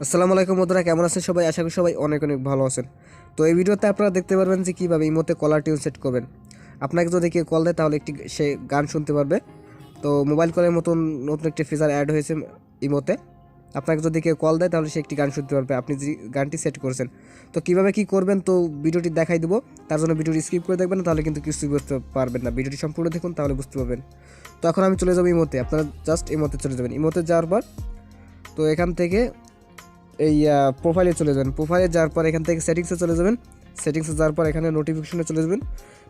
আসসালামু আলাইকুম বন্ধুরা, কেমন আছেন সবাই? আশা করি সবাই অনেক অনেক ভালো আছেন। তো এই ভিডিওতে আপনারা দেখতে পারবেন যে কীভাবে ইমোতে কলার টিউন সেট করবেন। আপনাকে যদি কেউ কল দেয় তাহলে সে গান শুনতে পারবে। তো মোবাইল কলের মতন নতুন একটি ফিচার অ্যাড হয়েছে ইমোতে। আপনাকে যদি কেউ কল দেয় তাহলে সে একটি গান শুনতে পারবে আপনি যে গানটি সেট করেছেন। তো কীভাবে কী করবেন তো ভিডিওটি দেখাই দেবো। তার জন্য ভিডিওটি স্কিপ করে দেখবেন, তাহলে কিন্তু কিছুই বুঝতে পারবেন না। ভিডিওটি সম্পূর্ণ দেখুন, তাহলে বুঝতে পারবেন। তো এখন আমি চলে যাবো ইমোতে। আপনারা জাস্ট ইমোতে চলে যাবেন। ইমোতে যাওয়ার পর তো এখান থেকে এই প্রোফাইলে চলে যাবেন। প্রোফাইলে যাওয়ার পর এখান থেকে সেটিংসে চলে যাবেন। সেটিংসে যাওয়ার পর এখানে নোটিফিকেশনে চলে যাবেন।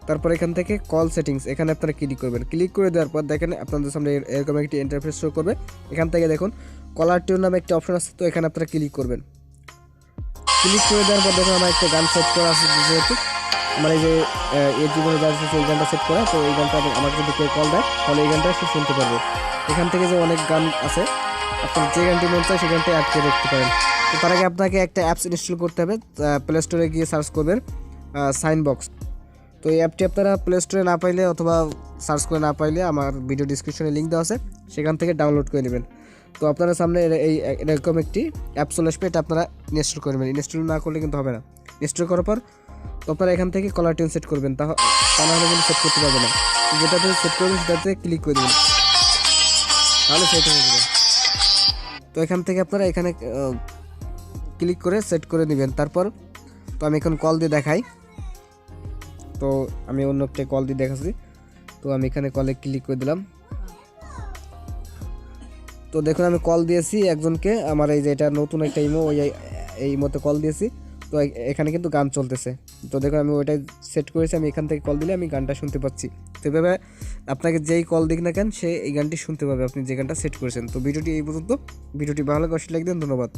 তারপর এখান থেকে কল সেটিংস এখানে আপনারা ক্লিক করবেন। ক্লিক করে দেওয়ার পর দেখেন আপনাদের সামনে এরকম একটি ইন্টারফেস শো করবে। এখান থেকে দেখুন কলার টিউন নামে একটি অপশন আছে, তো এখানে আপনারা ক্লিক করবেন। ক্লিক করে দেওয়ার পর দেখুন আমার একটা গান সেট করা আছে, যেহেতু আমার এই যে এর জীবনে যা আছে এই গানটা সেট করা। তো এই গানটা আমাকে যদি কেউ কল দেয় তাহলে এই গানটা সে শুনতে পারবে। এখান থেকে যে অনেক গান আছে, আপনার যে গানটি মন চায় সেই গানটি অ্যাড করে দেখতে পারেন। তো তার আগে আপনাকে একটা অ্যাপস ইনস্টল করতে হবে। প্লে স্টোরে গিয়ে সার্চ করবেন সাইন বক্স। তো এই অ্যাপটি আপনারা প্লে স্টোরে না পাইলে অথবা সার্চ করে না পাইলে আমার ভিডিও ডিসক্রিপশনে লিঙ্ক দেওয়া আছে, সেখান থেকে ডাউনলোড করে নেবেন। তো আপনারা সামনে এরকম একটি অ্যাপ চলে আসবে, এটা আপনারা ইনস্টল করবেন। ইনস্টল না করলে কিন্তু হবে না। ইনস্টল করার পর তো আপনারা এখান থেকে কলার টিউন সেট করবেন, তা নাহলে কিন্তু সেট করতে পারবে না। যেটাতে সেট করবেন সেটাতে ক্লিক করে দেবেন, তাহলে সেট হয়ে যাবে। তো এখান থেকে আপনারা এখানে ক্লিক করে সেট করে নেবেন। তারপর তো আমি এখন কল দিয়ে দেখাই। তো আমি অন্য একটা কল দিয়ে দেখাচ্ছি। তো আমি এখানে কলে ক্লিক করে দিলাম। তো দেখুন আমি কল দিয়েছি একজনকে, আমার এই যে এটা নতুন একটা ইমো, এই ইমোতে কল দিয়েছি। তো এখানে কিন্তু গান চলতেছে। তো দেখুন আমি ওইটাই সেট করেছি, আমি এখান থেকে কল দিলে আমি গানটা শুনতে পাচ্ছি। তো এভাবে আপনাকে যেই কল দিক না কেন সে এই গানটি শুনতে পাবে, আপনি যে গানটা সেট করেছেন। তো ভিডিওটি এই পর্যন্ত। ভিডিওটি ভালো লাগে অবশ্যই লাইক দিন। ধন্যবাদ।